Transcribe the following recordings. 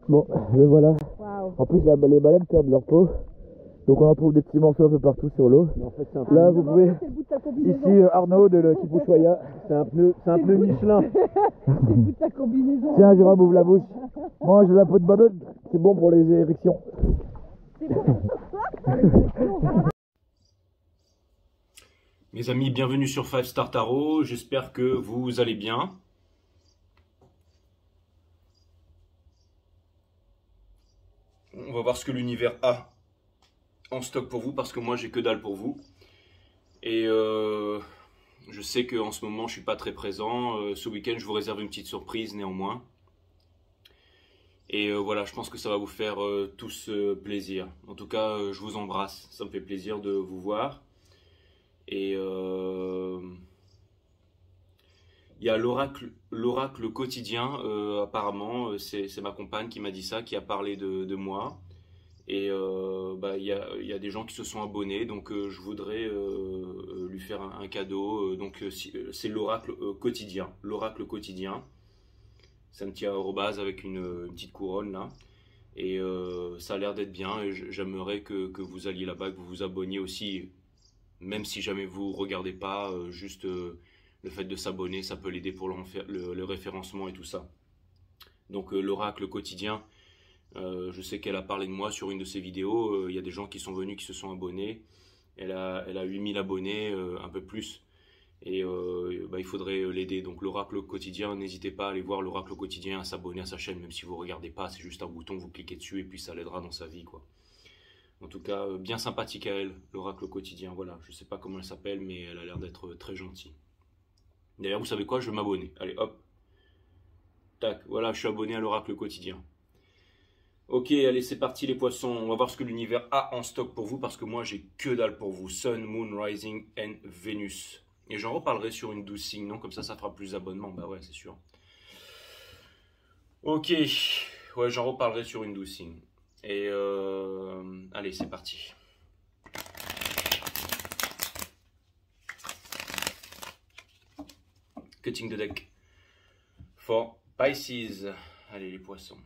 Bon, le voilà. Wow. En plus, les baleines perdent leur peau. Donc on en trouve des petits morceaux un peu partout sur l'eau. En fait, là, vous pouvez... Ici, Arnaud de l'équipe Ushuaïa. c'est un pneu Michelin. C'est le bout de ta combinaison. Tiens, Jérôme, ouvre la bouche. Mange la peau de banane, c'est bon pour les érections. C'est bon pour toi. Mes amis, bienvenue sur 5 Star Tarot. J'espère que vous allez bien. On va voir ce que l'univers a en stock pour vous, parce que moi j'ai que dalle pour vous. Et je sais qu'en ce moment je suis pas très présent. Ce week-end je vous réserve une petite surprise néanmoins. Et voilà, je pense que ça va vous faire tous plaisir. En tout cas, je vous embrasse. Ça me fait plaisir de vous voir. Et il y a l'oracle quotidien, apparemment, c'est ma compagne qui m'a dit ça, qui a parlé de moi. Et il y a des gens qui se sont abonnés, donc je voudrais lui faire un cadeau. Donc c'est l'oracle quotidien. L'oracle quotidien, c'est un petit arrobase avec une petite couronne là. Et ça a l'air d'être bien. Et j'aimerais que vous alliez là-bas, que vous vous abonniez aussi. Même si jamais vous ne regardez pas, juste le fait de s'abonner, ça peut l'aider pour le référencement et tout ça. Donc l'oracle quotidien, je sais qu'elle a parlé de moi sur une de ses vidéos. Il y a des gens qui sont venus, qui se sont abonnés. Elle a 8000 abonnés, un peu plus. Et il faudrait l'aider. Donc l'oracle quotidien, n'hésitez pas à aller voir l'oracle quotidien, à s'abonner à sa chaîne, même si vous ne regardez pas. C'est juste un bouton, vous cliquez dessus et puis ça l'aidera dans sa vie, quoi. En tout cas, bien sympathique à elle, l'oracle quotidien. Voilà, je ne sais pas comment elle s'appelle, mais elle a l'air d'être très gentille. D'ailleurs, vous savez quoi? Je vais m'abonner. Allez, hop. Tac, voilà, je suis abonné à l'oracle quotidien. Ok, allez, c'est parti les poissons. On va voir ce que l'univers a en stock pour vous, parce que moi, j'ai que dalle pour vous. Sun, Moon, Rising and Venus. Et j'en reparlerai sur une 12 signes, non? Comme ça fera plus d'abonnements. Bah ouais, c'est sûr. Ok, ouais, j'en reparlerai sur une 12 signes. Et allez, c'est parti. Cutting the deck for Pisces. Allez, les poissons.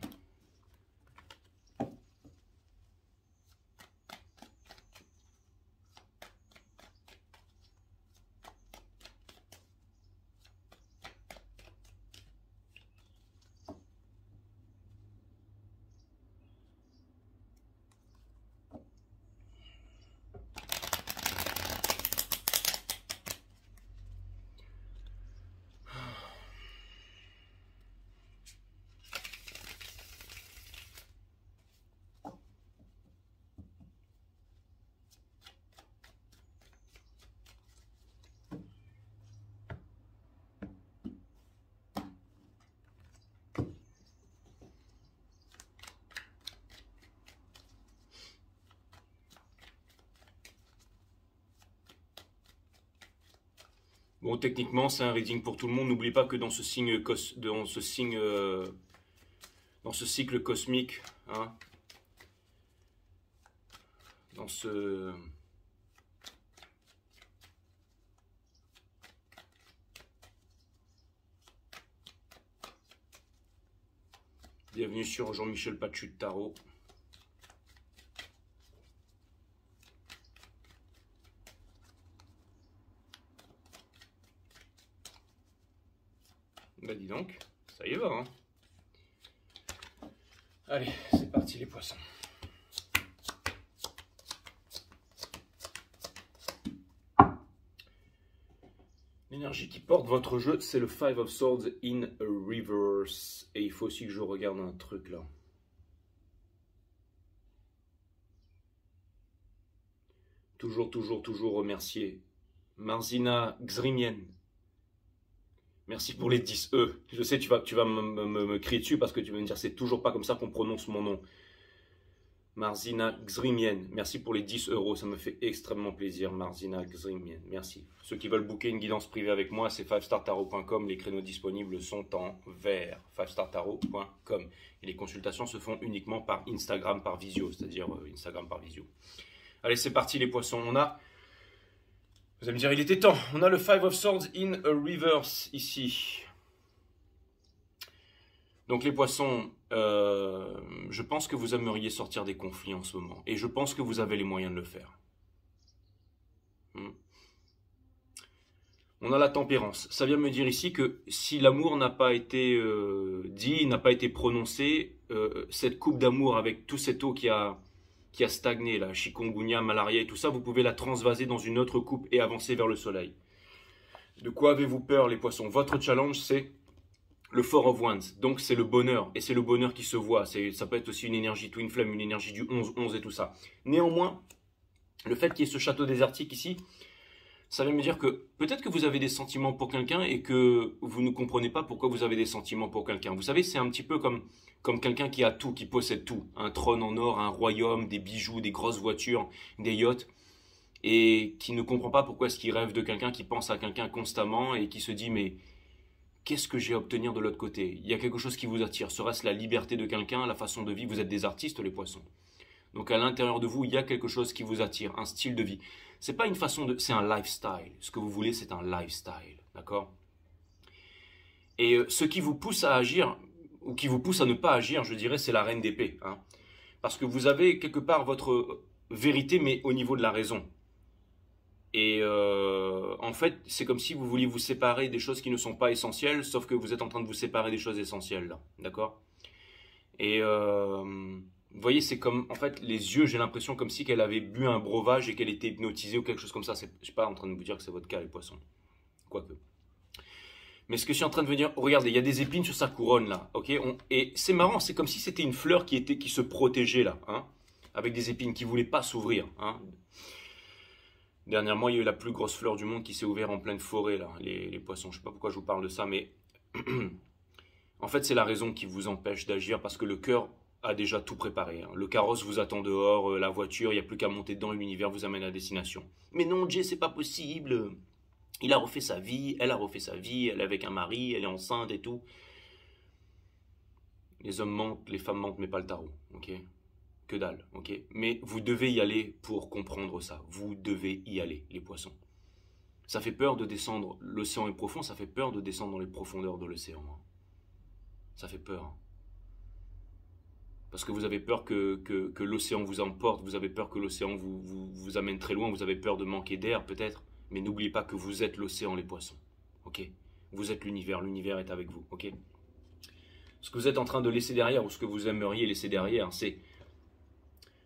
Bon, techniquement, c'est un reading pour tout le monde. N'oublie pas que dans ce signe, dans ce cycle cosmique, hein, dans ce... Bienvenue sur Jean-Michel Pachu de Tarot. Bah dis donc, ça y va, hein. Allez, c'est parti les poissons. L'énergie qui porte votre jeu, c'est le Five of Swords in reverse. Et il faut aussi que je regarde un truc là. Toujours remercier Marzina Xrimien. Merci pour les 10 E. Je sais, tu vas me crier dessus parce que tu vas me dire c'est toujours pas comme ça qu'on prononce mon nom. Marzina Xrimien, merci pour les 10 €, ça me fait extrêmement plaisir. Marzina Xrimien, merci. Ceux qui veulent booker une guidance privée avec moi, c'est 5startarot.com. Les créneaux disponibles sont en vert. 5startarot.com. Et les consultations se font uniquement par Instagram par visio, c'est-à-dire Instagram par visio. Allez, c'est parti les poissons. On a, vous allez me dire, il était temps. On a le Five of Swords in a reverse ici. Donc les poissons, je pense que vous aimeriez sortir des conflits en ce moment. Et je pense que vous avez les moyens de le faire. On a la tempérance. Ça vient me dire ici que si l'amour n'a pas été dit, n'a pas été prononcé, cette coupe d'amour avec tout cette eau qui a stagné, là, chikungunya, malaria et tout ça, vous pouvez la transvaser dans une autre coupe et avancer vers le soleil. De quoi avez-vous peur les poissons? Votre challenge c'est le Four of Wands, donc c'est le bonheur, et c'est le bonheur qui se voit, ça peut être aussi une énergie Twin Flame, une énergie du 11-11 et tout ça. Néanmoins, le fait qu'il y ait ce château désertique ici, ça veut me dire que peut-être que vous avez des sentiments pour quelqu'un et que vous ne comprenez pas pourquoi vous avez des sentiments pour quelqu'un. Vous savez, c'est un petit peu comme quelqu'un qui a tout, qui possède tout. Un trône en or, un royaume, des bijoux, des grosses voitures, des yachts, et qui ne comprend pas pourquoi est-ce qu'il rêve de quelqu'un, qui pense à quelqu'un constamment et qui se dit mais... qu'est-ce que j'ai à obtenir de l'autre côté? Il y a quelque chose qui vous attire. Serait-ce la liberté de quelqu'un, la façon de vivre? Vous êtes des artistes, les poissons. Donc à l'intérieur de vous, il y a quelque chose qui vous attire, un style de vie. C'est pas une façon de... c'est un lifestyle. Ce que vous voulez, c'est un lifestyle. D'accord? Et ce qui vous pousse à agir, ou qui vous pousse à ne pas agir, je dirais, c'est la reine d'épée. Hein? Parce que vous avez quelque part votre vérité, mais au niveau de la raison. Et en fait, c'est comme si vous vouliez vous séparer des choses qui ne sont pas essentielles, sauf que vous êtes en train de vous séparer des choses essentielles, là, d'accord? Et vous voyez, c'est comme, en fait, les yeux, j'ai l'impression comme si qu'elle avait bu un breuvage et qu'elle était hypnotisée ou quelque chose comme ça. Je ne suis pas en train de vous dire que c'est votre cas, les poissons, quoique. Mais ce que je suis en train de vous dire, regardez, il y a des épines sur sa couronne, là, ok? Et c'est marrant, c'est comme si c'était une fleur qui se protégeait, là, hein? Avec des épines qui ne voulaient pas s'ouvrir, hein? Dernièrement, il y a eu la plus grosse fleur du monde qui s'est ouverte en pleine forêt, là, les poissons. Je ne sais pas pourquoi je vous parle de ça, mais en fait, c'est la raison qui vous empêche d'agir parce que le cœur a déjà tout préparé. Hein. Le carrosse vous attend dehors, la voiture, il n'y a plus qu'à monter dedans et l'univers vous amène à destination. Mais non, Jay, c'est pas possible. Il a refait sa vie, elle a refait sa vie, elle est avec un mari, elle est enceinte et tout. Les hommes mentent, les femmes mentent, mais pas le tarot, ok? Que dalle, ok? Mais vous devez y aller pour comprendre ça. Vous devez y aller, les poissons. Ça fait peur de descendre. L'océan est profond, ça fait peur de descendre dans les profondeurs de l'océan. Hein. Ça fait peur. Hein. Parce que vous avez peur que l'océan vous emporte, vous avez peur que l'océan vous amène très loin, vous avez peur de manquer d'air peut-être. Mais n'oubliez pas que vous êtes l'océan, les poissons. Ok? Vous êtes l'univers est avec vous. Ok? Ce que vous êtes en train de laisser derrière, ou ce que vous aimeriez laisser derrière, c'est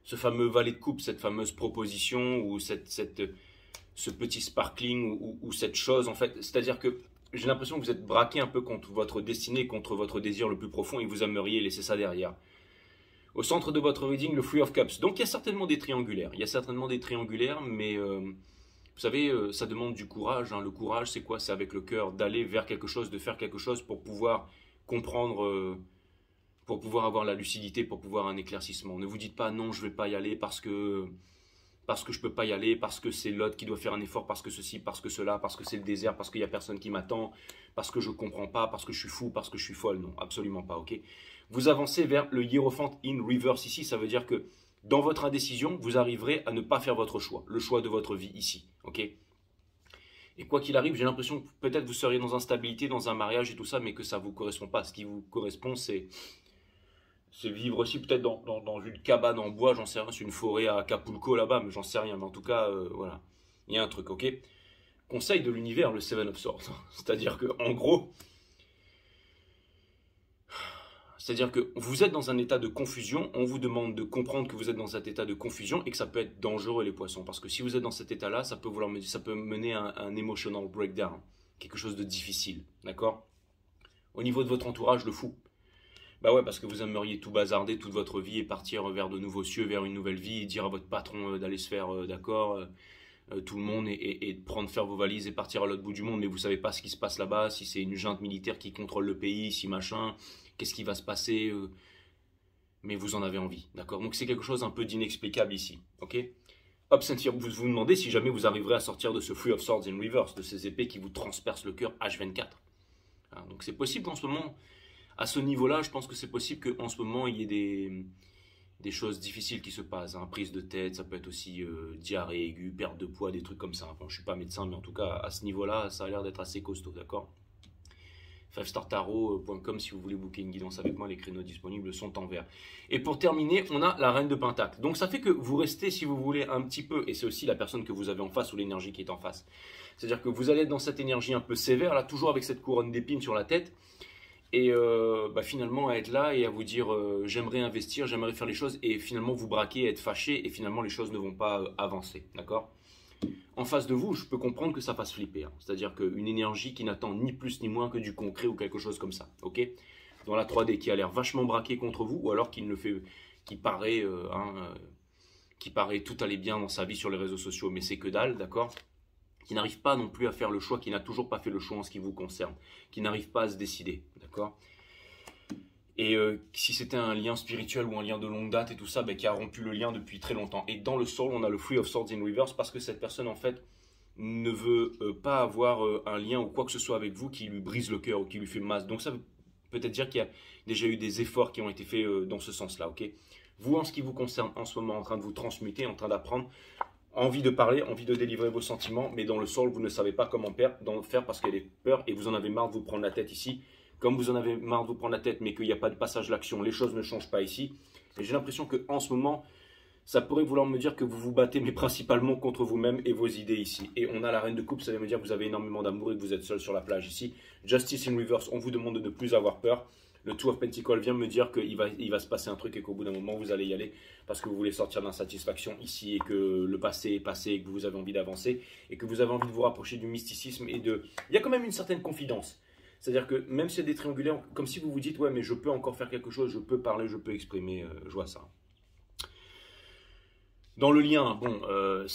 ce fameux valet de coupe, cette fameuse proposition, ou ce petit sparkling, ou cette chose, en fait. C'est-à-dire que j'ai l'impression que vous êtes braqué un peu contre votre destinée, contre votre désir le plus profond, et vous aimeriez laisser ça derrière. Au centre de votre reading, le Three of Cups. Donc il y a certainement des triangulaires. Il y a certainement des triangulaires, mais vous savez, ça demande du courage. Hein. Le courage, c'est quoi? C'est avec le cœur, d'aller vers quelque chose, de faire quelque chose pour pouvoir comprendre... pour pouvoir avoir la lucidité, pour pouvoir un éclaircissement. Ne vous dites pas non, je ne vais pas y aller parce que parce que je peux pas y aller, parce que c'est l'autre qui doit faire un effort, parce que ceci, parce que cela, parce que c'est le désert, parce qu'il y a personne qui m'attend, parce que je comprends pas, parce que je suis fou, parce que je suis folle. Non, absolument pas, ok? Vous avancez vers le Hiérophante in reverse ici, ça veut dire que dans votre indécision, vous arriverez à ne pas faire votre choix, le choix de votre vie ici, ok? Et quoi qu'il arrive, j'ai l'impression que peut-être vous seriez dans instabilité, dans un mariage et tout ça, mais que ça ne vous correspond pas. Ce qui vous correspond, c'est vivre aussi peut-être dans une cabane en bois, j'en sais rien, c'est une forêt à Acapulco là-bas, mais j'en sais rien. Mais en tout cas, voilà, il y a un truc, ok? Conseil de l'univers, le Seven of Swords. C'est-à-dire que, en gros, c'est-à-dire que vous êtes dans un état de confusion, on vous demande de comprendre que vous êtes dans cet état de confusion et que ça peut être dangereux les poissons. Parce que si vous êtes dans cet état-là, ça peut mener à un emotional breakdown, quelque chose de difficile, d'accord? Au niveau de votre entourage, le fou. Bah ouais, parce que vous aimeriez tout bazarder toute votre vie et partir vers de nouveaux cieux, vers une nouvelle vie, et dire à votre patron d'aller se faire d'accord, tout le monde, et de faire vos valises et partir à l'autre bout du monde, mais vous savez pas ce qui se passe là-bas, si c'est une junte militaire qui contrôle le pays, si machin... Qu'est-ce qui va se passer mais vous en avez envie, d'accord? Donc c'est quelque chose un peu d'inexplicable ici, ok? Hop, vous vous demandez si jamais vous arriverez à sortir de ce Three of Swords in Reverse, de ces épées qui vous transpercent le cœur H24. Hein, donc c'est possible qu'en ce moment, à ce niveau-là, je pense que c'est possible qu'en ce moment, il y ait des choses difficiles qui se passent. Hein. Prise de tête, ça peut être aussi diarrhée aiguë, perte de poids, des trucs comme ça. Bon, je ne suis pas médecin, mais en tout cas, à ce niveau-là, ça a l'air d'être assez costaud, d'accord? 5startarot.com si vous voulez booker une guidance avec moi, les créneaux disponibles sont en vert. Et pour terminer, on a la reine de Pentacle. Donc ça fait que vous restez, si vous voulez, un petit peu, et c'est aussi la personne que vous avez en face ou l'énergie qui est en face. C'est-à-dire que vous allez être dans cette énergie un peu sévère, là, toujours avec cette couronne d'épines sur la tête, et finalement à être là et à vous dire j'aimerais investir, j'aimerais faire les choses, et finalement vous braquer, être fâché, et finalement les choses ne vont pas avancer, d'accord? En face de vous, je peux comprendre que ça fasse flipper. Hein. C'est-à-dire qu'une énergie qui n'attend ni plus ni moins que du concret ou quelque chose comme ça. Ok? Dans la 3D, qui a l'air vachement braqué contre vous, ou alors qui paraît tout aller bien dans sa vie sur les réseaux sociaux, mais c'est que dalle, d'accord? Qui n'arrive pas non plus à faire le choix, qui n'a toujours pas fait le choix en ce qui vous concerne, qui n'arrive pas à se décider, d'accord? Et si c'était un lien spirituel ou un lien de longue date et tout ça, qui a rompu le lien depuis très longtemps. Et dans le soul, on a le Three of Swords in Reverse parce que cette personne, en fait, ne veut pas avoir un lien ou quoi que ce soit avec vous qui lui brise le cœur ou qui lui fait masse. Donc ça veut peut-être dire qu'il y a déjà eu des efforts qui ont été faits dans ce sens-là, ok? Vous, en ce qui vous concerne, en ce moment, en train de vous transmuter, en train d'apprendre, envie de parler, envie de délivrer vos sentiments, mais dans le soul, vous ne savez pas comment faire parce qu'il y a des peurs et vous en avez marre de vous prendre la tête ici. Comme vous en avez marre de vous prendre la tête, mais qu'il n'y a pas de passage à l'action, les choses ne changent pas ici. Et j'ai l'impression qu'en ce moment, ça pourrait vouloir me dire que vous vous battez, mais principalement contre vous-même et vos idées ici. Et on a la reine de coupe, ça veut me dire que vous avez énormément d'amour et que vous êtes seul sur la plage ici. Justice in Reverse, on vous demande de ne plus avoir peur. Le Two of Pentacles vient me dire qu'il va se passer un truc et qu'au bout d'un moment, vous allez y aller parce que vous voulez sortir d'insatisfaction ici et que le passé est passé et que vous avez envie d'avancer et que vous avez envie de vous rapprocher du mysticisme et de... Il y a quand même une certaine confidence. C'est-à-dire que même si c'est des triangulaires, comme si vous vous dites, ouais, mais je peux encore faire quelque chose, je peux parler, je peux exprimer, je vois ça. Dans le lien, bon,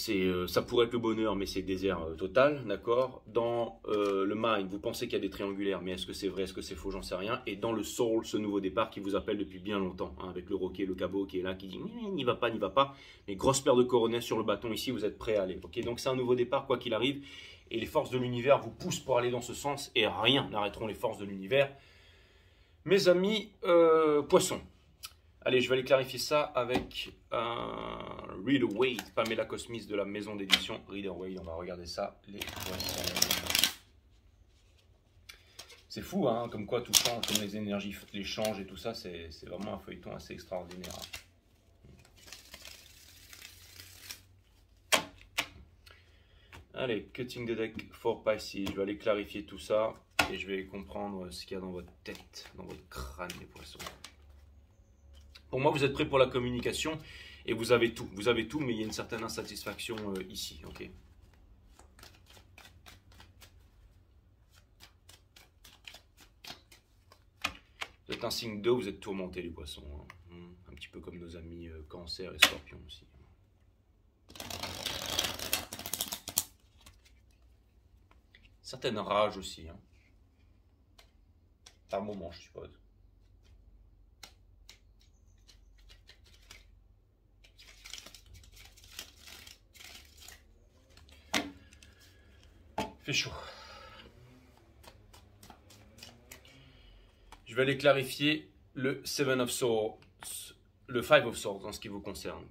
ça pourrait être le bonheur, mais c'est désert total, d'accord. Dans le mind, vous pensez qu'il y a des triangulaires, mais est-ce que c'est vrai, est-ce que c'est faux, j'en sais rien. Et dans le soul, ce nouveau départ qui vous appelle depuis bien longtemps, hein, avec le roquet, le cabot qui est là, qui dit, n'y va pas, n'y va pas. Mais grosse paire de coronets sur le bâton ici, vous êtes prêt à aller. Ok, donc c'est un nouveau départ, quoi qu'il arrive. Et les forces de l'univers vous poussent pour aller dans ce sens et rien n'arrêteront les forces de l'univers. Mes amis poissons. Allez, je vais aller clarifier ça avec Reader Waite, Pamela Cosmis de la maison d'édition Reader Waite. On va regarder ça, les poissons. C'est fou, hein, comme quoi tout change, comme les énergies les changent et tout ça, c'est vraiment un feuilleton assez extraordinaire. Hein. Allez, cutting the deck for Pisces. Je vais aller clarifier tout ça et je vais comprendre ce qu'il y a dans votre tête, dans votre crâne, les poissons. Pour moi, vous êtes prêts pour la communication et vous avez tout. Vous avez tout, mais il y a une certaine insatisfaction ici, ok? Vous êtes un signe d'eau, vous êtes tourmentés, les poissons. Hein. Un petit peu comme nos amis Cancer et Scorpion aussi. Certaines rages aussi. Hein. Par moment, je suppose. fait chaud. Je vais aller clarifier le Seven of Swords, le Five of Swords en ce qui vous concerne.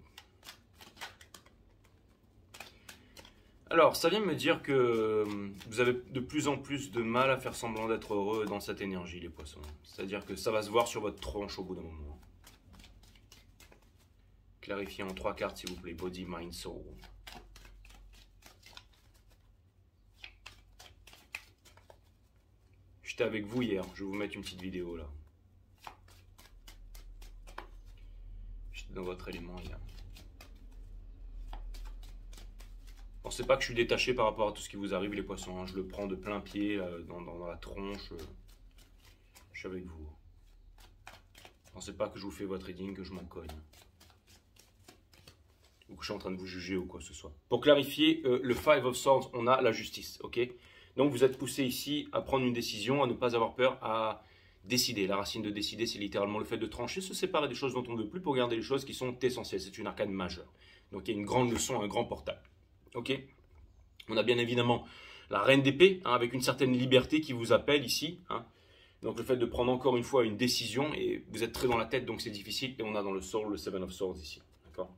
Alors, ça vient me dire que vous avez de plus en plus de mal à faire semblant d'être heureux dans cette énergie, les poissons. C'est-à-dire que ça va se voir sur votre tronche au bout d'un moment. Clarifiez en 3 cartes, s'il vous plaît. Body, Mind, Soul. J'étais avec vous hier. Je vais vous mettre une petite vidéo là. J'étais dans votre élément hier. Pensez pas que je suis détaché par rapport à tout ce qui vous arrive, les poissons. Hein. Je le prends de plein pied, dans la tronche. Je suis avec vous. Pensez pas que je vous fais votre reading, que je m'en cogne. Ou que je suis en train de vous juger ou quoi que ce soit. Pour clarifier, le Five of Swords, on a la justice. Ok. Donc vous êtes poussé ici à prendre une décision, à ne pas avoir peur, à décider. La racine de décider, c'est littéralement le fait de trancher, se séparer des choses dont on ne veut plus pour garder les choses qui sont essentielles. C'est une arcane majeure. Donc il y a une grande leçon, un grand portail. Ok, on a bien évidemment la reine d'épée, hein, avec une certaine liberté qui vous appelle ici. Hein. Donc le fait de prendre encore une fois une décision, et vous êtes très dans la tête, donc c'est difficile. Et on a dans le Soul le Seven of Swords ici. D'accord.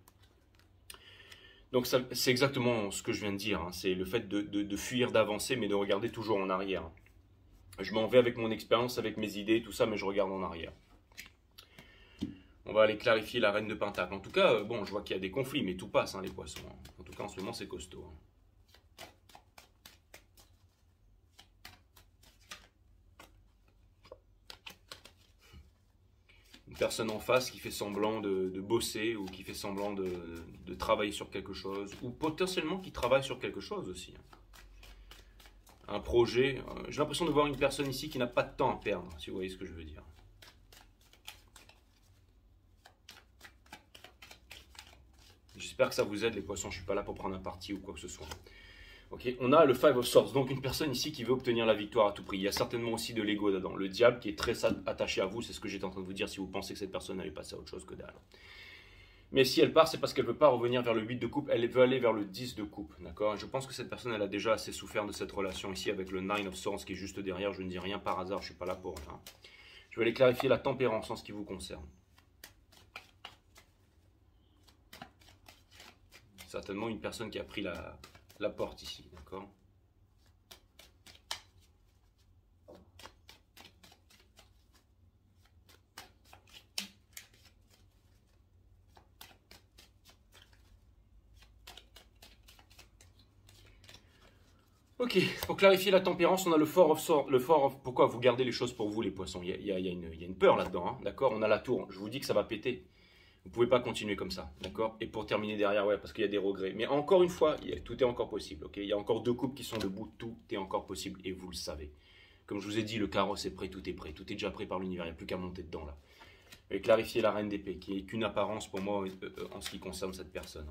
Donc c'est exactement ce que je viens de dire. Hein. C'est le fait de fuir, d'avancer, mais de regarder toujours en arrière. Je m'en vais avec mon expérience, avec mes idées, tout ça, mais je regarde en arrière. On va aller clarifier la reine de Pentacle. En tout cas, bon, je vois qu'il y a des conflits, mais tout passe, hein, les poissons. Hein. En tout cas, en ce moment, c'est costaud. Hein. Une personne en face qui fait semblant de bosser ou qui fait semblant de travailler sur quelque chose, ou potentiellement qui travaille sur quelque chose aussi. Hein. Un projet. J'ai l'impression de voir une personne ici qui n'a pas de temps à perdre, si vous voyez ce que je veux dire. J'espère que ça vous aide, les poissons. Je ne suis pas là pour prendre un parti ou quoi que ce soit. Ok, on a le Five of Swords, donc une personne ici qui veut obtenir la victoire à tout prix. Il y a certainement aussi de l'ego dedans. Le diable qui est très attaché à vous, c'est ce que j'étais en train de vous dire si vous pensez que cette personne allait passer à autre chose que dalle. Mais si elle part, c'est parce qu'elle ne veut pas revenir vers le 8 de coupe, elle veut aller vers le 10 de coupe. D'accord. Je pense que cette personne, elle a déjà assez souffert de cette relation ici avec le Nine of Swords qui est juste derrière. Je ne dis rien par hasard, je ne suis pas là pour rien. Je vais aller clarifier la tempérance en ce qui vous concerne. Certainement une personne qui a pris la porte ici, d'accord. Ok, pour clarifier la tempérance, on a le Four of Swords. Pourquoi vous gardez les choses pour vous, les poissons? Il y a une peur là-dedans, hein, d'accord. On a la tour, je vous dis que ça va péter. Vous ne pouvez pas continuer comme ça, d'accord. Et pour terminer derrière, ouais, parce qu'il y a des regrets. Mais encore une fois, tout est encore possible, ok. Il y a encore 2 coupes qui sont debout, tout est encore possible et vous le savez. Comme je vous ai dit, le carrosse est prêt, tout est déjà prêt par l'univers, il n'y a plus qu'à monter dedans là. Et clarifier la reine d'épée, qui est qu'une apparence pour moi en ce qui concerne cette personne.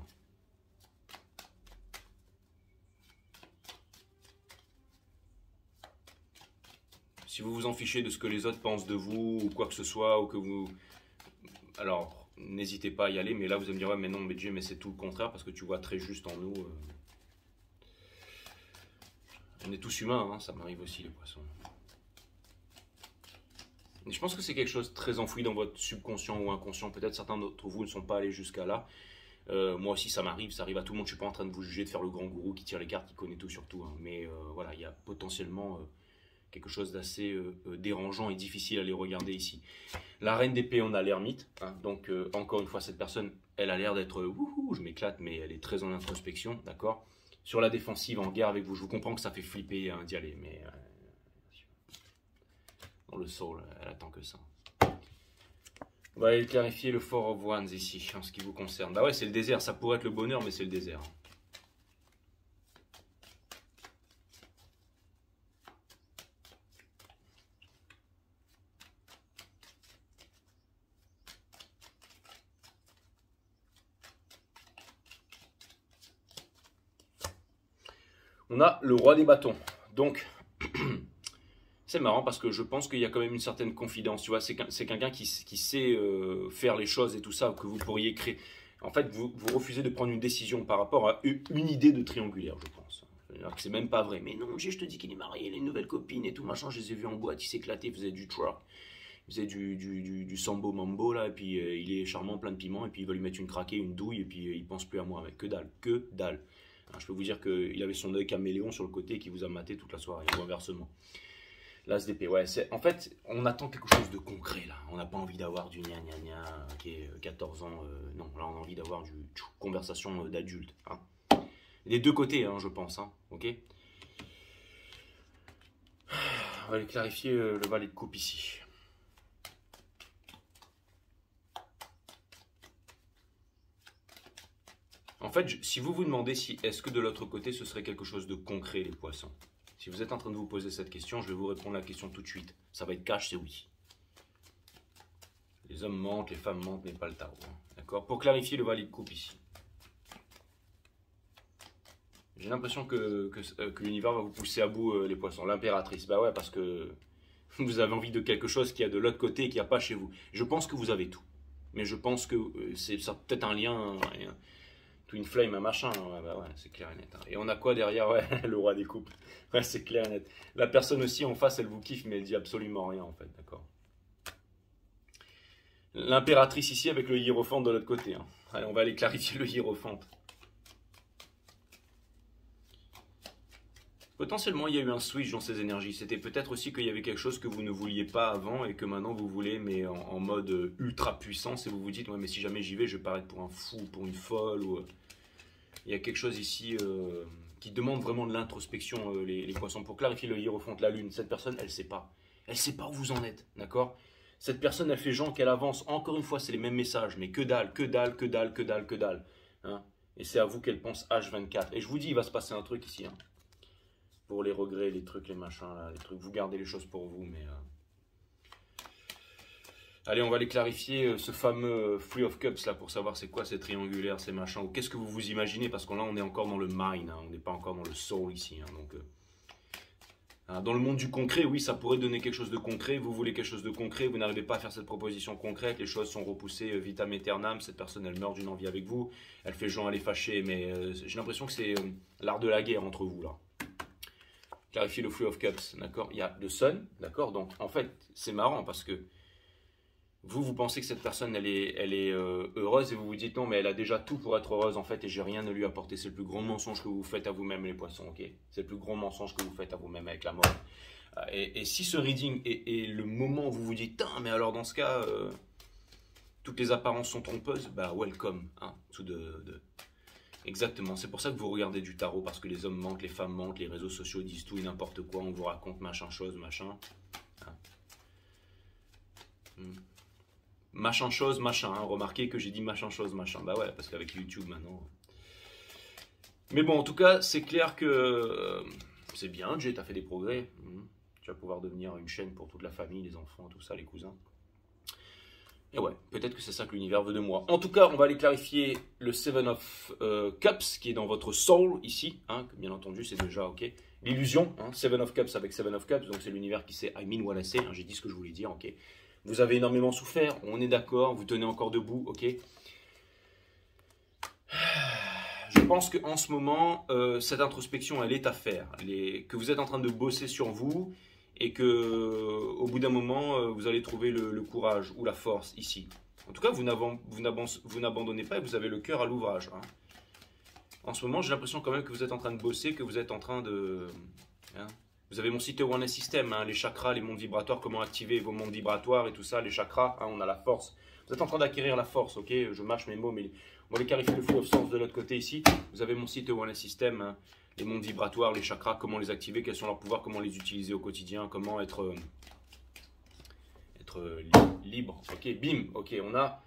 Si vous vous en fichez de ce que les autres pensent de vous ou quoi que ce soit, ou que vous... Alors, n'hésitez pas à y aller, mais là vous allez me dire, ouais, mais non, mais Dieu, mais c'est tout le contraire, parce que tu vois très juste en nous. On est tous humains, hein, ça m'arrive aussi, les poissons. Et je pense que c'est quelque chose de très enfoui dans votre subconscient ou inconscient. Peut-être certains d'entre vous ne sont pas allés jusqu'à là. Moi aussi, ça m'arrive, ça arrive à tout le monde. Je ne suis pas en train de vous juger, de faire le grand gourou qui tire les cartes, qui connaît tout sur tout. Hein. Mais voilà, il y a potentiellement... quelque chose d'assez dérangeant et difficile à les regarder ici. La reine d'épée, on a l'ermite. Hein, donc, encore une fois, cette personne, elle a l'air d'être... Wouhou, je m'éclate, mais elle est très en introspection, d'accord. Sur la défensive, en guerre avec vous, je vous comprends que ça fait flipper hein, d'y aller, mais... dans le soul, elle attend que ça. On va aller clarifier le Four of Wands ici, en ce qui vous concerne. Bah ouais, c'est le désert, ça pourrait être le bonheur, mais c'est le désert. On a le roi des bâtons. Donc, c'est marrant parce que je pense qu'il y a quand même une certaine confidence. Tu vois, c'est quelqu'un qui sait faire les choses et tout ça, que vous pourriez créer. En fait, vous refusez de prendre une décision par rapport à une idée de triangulaire, je pense. Alors que c'est même pas vrai. Mais non, je te dis qu'il est marié, il a une nouvelle copine et tout machin. Je les ai vus en boîte, il s'éclatait, il faisait du twerk. Il faisait du sambo mambo là, et puis il est charmant, plein de piment, et puis il va lui mettre une craquée, une douille, et puis il pense plus à moi, mec. Que dalle, que dalle. Alors, je peux vous dire qu'il avait son œil caméléon sur le côté qui vous a maté toute la soirée, ou inversement. L'ASDP, ouais, en fait, on attend quelque chose de concret là. On n'a pas envie d'avoir du gna gna gna, qui est 14 ans. Non, là on a envie d'avoir du conversation d'adulte. Hein. Les deux côtés, hein, je pense. Hein, ok. On va aller clarifier le valet de coupe ici. En fait, si vous vous demandez si est-ce que de l'autre côté ce serait quelque chose de concret les poissons. Si vous êtes en train de vous poser cette question, je vais vous répondre à la question tout de suite. Ça va être cash, c'est oui. Les hommes mentent, les femmes mentent, mais pas le tarot. Hein. D'accord. Pour clarifier le valet de coupe ici. J'ai l'impression que l'univers va vous pousser à bout les poissons. L'impératrice, bah ouais, parce que vous avez envie de quelque chose qui a de l'autre côté et qui n'y a pas chez vous. Je pense que vous avez tout. Mais je pense que c'est peut-être un lien... Twin Flame, un machin, ouais, bah ouais, c'est clair et net. Hein. Et on a quoi derrière? Ouais, le roi des couples. Ouais, c'est clair et net. La personne aussi en face, elle vous kiffe, mais elle dit absolument rien en fait, d'accord. L'impératrice ici avec le hiérophante de l'autre côté. Hein. Allez, on va aller clarifier le hiérophante. Potentiellement, il y a eu un switch dans ces énergies. C'était peut-être aussi qu'il y avait quelque chose que vous ne vouliez pas avant et que maintenant vous voulez, mais en mode ultra puissance. Et vous vous dites, ouais, mais si jamais j'y vais, je vais paraître pour un fou, pour une folle. Ou... Il y a quelque chose ici qui demande vraiment de l'introspection, les poissons. Pour clarifier le hiérophante, la lune, cette personne, elle ne sait pas. Elle ne sait pas où vous en êtes, d'accord? Cette personne, elle fait genre qu'elle avance. Encore une fois, c'est les mêmes messages, mais que dalle, que dalle, que dalle, que dalle, que dalle. Hein, et c'est à vous qu'elle pense H24. Et je vous dis, il va se passer un truc ici. Hein. Pour les regrets, les trucs, les machins, là, les trucs. Vous gardez les choses pour vous, mais... Allez, on va aller clarifier ce fameux Three of Cups, là, pour savoir c'est quoi ces triangulaires, ces machins, ou qu'est-ce que vous vous imaginez, parce que là, on est encore dans le mind, hein, on n'est pas encore dans le soul ici. Hein, donc, dans le monde du concret, oui, ça pourrait donner quelque chose de concret. Vous voulez quelque chose de concret, vous n'arrivez pas à faire cette proposition concrète, les choses sont repoussées vitam aeternam, cette personne, elle meurt d'une envie avec vous, elle fait genre, elle est fâchée, mais j'ai l'impression que c'est l'art de la guerre entre vous, là. Clarifier le Three of Cups, d'accord. Il y a le Sun, d'accord. Donc, en fait, c'est marrant parce que vous pensez que cette personne, elle est heureuse et vous vous dites non, mais elle a déjà tout pour être heureuse en fait et j'ai rien à lui apporter. C'est le plus gros mensonge que vous faites à vous-même, les poissons, ok. C'est le plus gros mensonge que vous faites à vous-même avec la mort. Et si ce reading est le moment où vous vous dites, mais alors dans ce cas, toutes les apparences sont trompeuses, bah welcome, hein, tout de... Exactement, c'est pour ça que vous regardez du tarot, parce que les hommes mentent, les femmes mentent, les réseaux sociaux disent tout et n'importe quoi, on vous raconte machin chose, machin. Machin chose, machin, hein. Remarquez que j'ai dit machin chose, machin, bah ouais, parce qu'avec YouTube maintenant... Mais bon, en tout cas, c'est clair que c'est bien, Jay, t'as fait des progrès. Tu vas pouvoir devenir une chaîne pour toute la famille, les enfants, tout ça, les cousins. Et ouais, peut-être que c'est ça que l'univers veut de moi. En tout cas, on va aller clarifier le Seven of Cups qui est dans votre soul ici. Hein, que bien entendu, c'est déjà ok. L'illusion, hein, Seven of Cups avec Seven of Cups. Donc c'est l'univers qui sait I mean what I say. Hein, j'ai dit ce que je voulais dire, ok. Vous avez énormément souffert, on est d'accord. Vous tenez encore debout, ok. Je pense qu'en ce moment, cette introspection, elle est à faire. Que vous êtes en train de bosser sur vous. Et que, au bout d'un moment, vous allez trouver le courage ou la force ici. En tout cas, vous n'abandonnez pas et vous avez le cœur à l'ouvrage. Hein. En ce moment, j'ai l'impression quand même que vous êtes en train de bosser, que vous êtes en train de... Hein. Vous avez mon site Oneness System, hein, les chakras, les mondes vibratoires, comment activer vos mondes vibratoires et tout ça, les chakras, hein, on a la force. Vous êtes en train d'acquérir la force, ok. Je mâche mes mots, mais on va les clarifier le flow of sens de l'autre côté ici. Vous avez mon site Oneness System, hein. Les mondes vibratoires, les chakras, comment les activer, quels sont leurs pouvoirs, comment les utiliser au quotidien, comment être libre. Ok, bim, ok, on a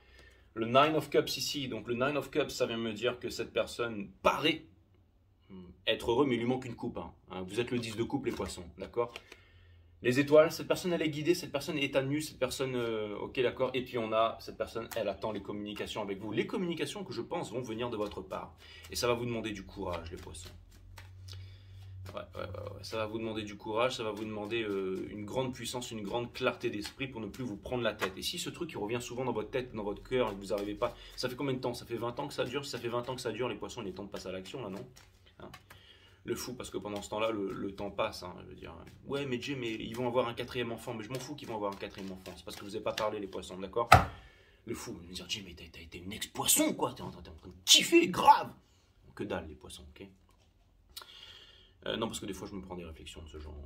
le Nine of Cups ici. Donc le Nine of Cups, ça vient me dire que cette personne paraît être heureux, mais il lui manque une coupe. Hein. Vous êtes le 10 de coupe, les poissons, d'accord. Les étoiles, cette personne, elle est guidée, cette personne est état de nu, cette personne, ok, d'accord. Et puis on a cette personne, elle attend les communications avec vous. Les communications que je pense vont venir de votre part. Et ça va vous demander du courage, les poissons. Ouais. Ça va vous demander du courage, ça va vous demander une grande puissance, une grande clarté d'esprit pour ne plus vous prendre la tête. Et si ce truc qui revient souvent dans votre tête, dans votre cœur, et que vous n'arrivez pas, ça fait combien de temps? Ça fait 20 ans que ça dure? Si ça fait 20 ans que ça dure, les poissons, il est temps de passer à l'action là, non? Hein? Le fou, parce que pendant ce temps-là, le temps passe. Hein, je veux dire, ouais, mais Jay, mais ils vont avoir un 4e enfant. Mais je m'en fous qu'ils vont avoir un 4e enfant. C'est parce que vous n'avez pas parlé, les poissons, d'accord? Le fou, je veux dire, Jay, mais t'as été une ex-poisson, quoi. T'es en train de kiffer, grave. Que dalle, les poissons, ok? Non, parce que des fois, je me prends des réflexions de ce genre.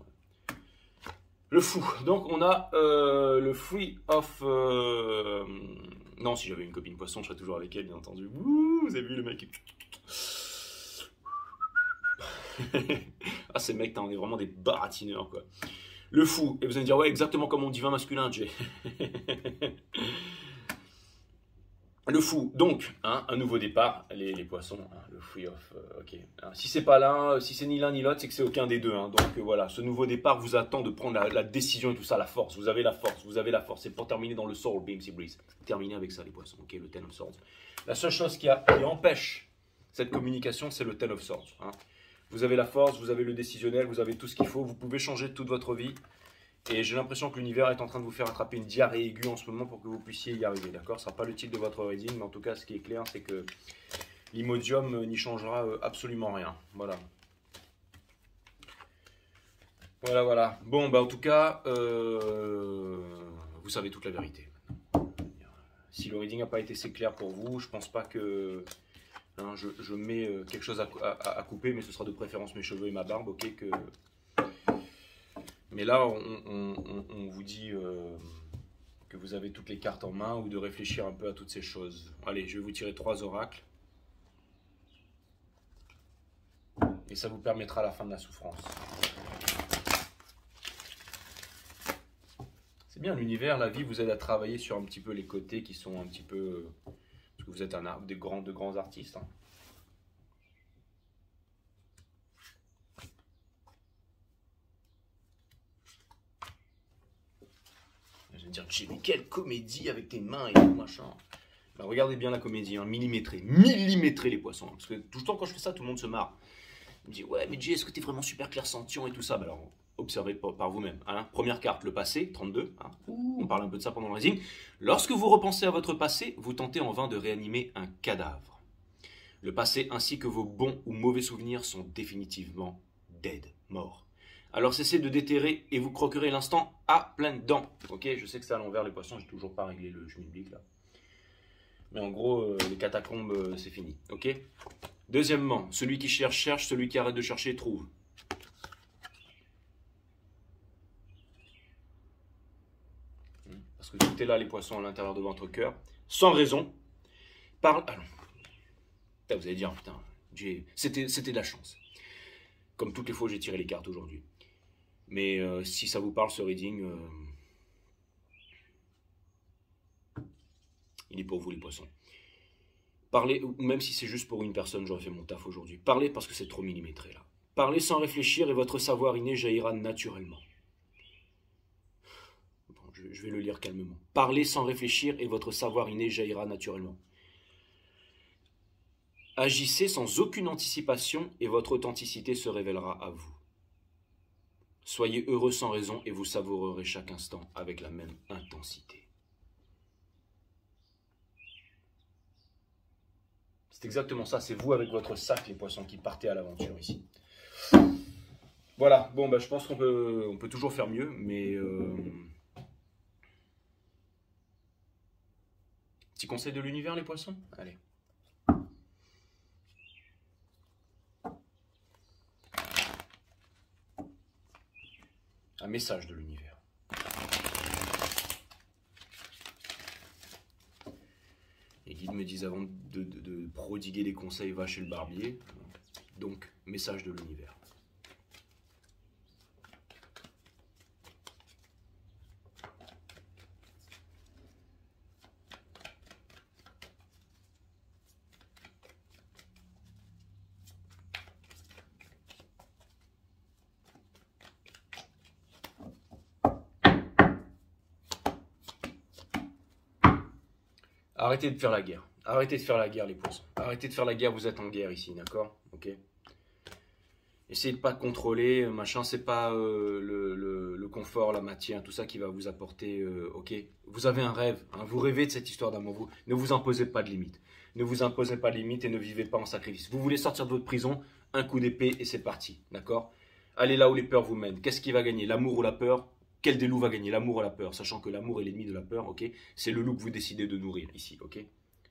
Le fou. Donc, on a le free of... Non, si j'avais une copine poisson, je serais toujours avec elle, bien entendu. Ouh, vous avez vu le mec? Ah, ces mecs, on est vraiment des baratineurs, quoi. Le fou. Et vous allez me dire, ouais, exactement comme mon divin masculin, Jay. Le fou. Donc, hein, un nouveau départ, les poissons, hein, le free off, ok. Hein, si c'est pas l'un, si c'est ni l'un ni l'autre, c'est que c'est aucun des deux. Hein. Donc voilà, ce nouveau départ vous attend de prendre la décision et tout ça, la force. Vous avez la force, vous avez la force. C'est pour terminer dans le soul, beam, sea breeze. Terminer avec ça, les poissons, ok, le Ten of Swords. La seule chose qui empêche cette communication, c'est le Ten of Swords. Hein. Vous avez la force, vous avez le décisionnel, vous avez tout ce qu'il faut, vous pouvez changer toute votre vie. Et j'ai l'impression que l'univers est en train de vous faire attraper une diarrhée aiguë en ce moment pour que vous puissiez y arriver, d'accord? Ce ne sera pas le titre de votre reading, mais en tout cas, ce qui est clair, c'est que l'Imodium n'y changera absolument rien. Voilà. Voilà, voilà. Bon, bah en tout cas, vous savez toute la vérité. Si le reading n'a pas été assez clair pour vous, je pense pas que... Hein, je mets quelque chose à couper, mais ce sera de préférence mes cheveux et ma barbe, ok? Mais là, on vous dit que vous avez toutes les cartes en main ou de réfléchir un peu à toutes ces choses. Allez, je vais vous tirer 3 oracles. Et ça vous permettra la fin de la souffrance. C'est bien, l'univers, la vie vous aide à travailler sur un petit peu les côtés qui sont un petit peu... parce que vous êtes de grands artistes. Hein. Dire, mais quelle comédie avec tes mains et tout machin. Ben, regardez bien la comédie, hein, millimétrée les poissons. Hein, parce que tout le temps quand je fais ça, tout le monde se marre. Il me dit, ouais, mais Jay, est-ce que t'es vraiment super clairsentient et tout ça? Ben alors, observez par vous-même. Hein. Première carte, le passé, 32. Hein. On parle un peu de ça pendant le reading. Lorsque vous repensez à votre passé, vous tentez en vain de réanimer un cadavre. Le passé ainsi que vos bons ou mauvais souvenirs sont définitivement dead, morts. Alors cessez de déterrer et vous croquerez l'instant à pleines dents. Ok, je sais que c'est à l'envers les poissons, j'ai toujours pas réglé le schmilblick là. Mais en gros, les catacombes, c'est fini. Ok. Deuxièmement, celui qui cherche, cherche, celui qui arrête de chercher, trouve. Parce que tout est là, les poissons, à l'intérieur de votre cœur. Sans raison. Parle. Ah non. Putain, vous allez dire, putain, c'était de la chance. Comme toutes les fois, j'ai tiré les cartes aujourd'hui. Mais si ça vous parle, ce reading, il est pour vous, les poissons. Parlez, même si c'est juste pour une personne, j'aurais fait mon taf aujourd'hui. Parlez parce que c'est trop millimétré, là. Parlez sans réfléchir et votre savoir inné jaillira naturellement. Bon, je vais le lire calmement. Parlez sans réfléchir et votre savoir inné jaillira naturellement. Agissez sans aucune anticipation et votre authenticité se révélera à vous. Soyez heureux sans raison et vous savourerez chaque instant avec la même intensité. C'est exactement ça, c'est vous avec votre sac, les poissons, qui partez à l'aventure ici. Voilà, bon, bah, je pense qu'on peut toujours faire mieux, mais... Petit conseil de l'univers, les poissons? Allez. Un message de l'univers. Les guides me disent avant de prodiguer des conseils, va chez le barbier. Donc, message de l'univers. Arrêtez de faire la guerre. Arrêtez de faire la guerre, les poissons. Arrêtez de faire la guerre, vous êtes en guerre ici, d'accord? Ok. Essayez de pas contrôler, machin, c'est pas le confort, la matière, tout ça qui va vous apporter, ok. Vous avez un rêve, hein, vous rêvez de cette histoire d'amour, ne vous imposez pas de limites. Ne vous imposez pas de limites et ne vivez pas en sacrifice. Vous voulez sortir de votre prison, un coup d'épée et c'est parti, d'accord? Allez là où les peurs vous mènent. Qu'est-ce qui va gagner, l'amour ou la peur? Quel des loups va gagner, l'amour ou la peur? Sachant que l'amour est l'ennemi de la peur, ok. C'est le loup que vous décidez de nourrir ici, ok.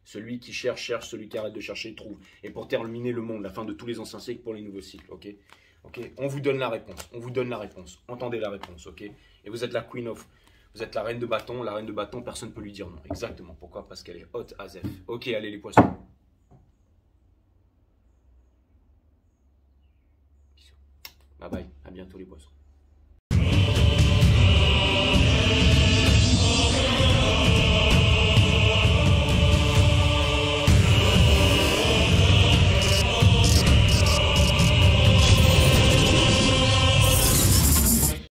Celui qui cherche, cherche. Celui qui arrête de chercher, trouve. Et pour terminer le monde, la fin de tous les anciens cycles pour les nouveaux cycles, ok. Ok. On vous donne la réponse. On vous donne la réponse. Entendez la réponse, ok. Et vous êtes la queen of... Vous êtes la reine de bâton. La reine de bâton, personne ne peut lui dire non. Exactement. Pourquoi? Parce qu'elle est hot as F. Ok, allez les poissons. Bisous. Bye bye. À bientôt les poissons.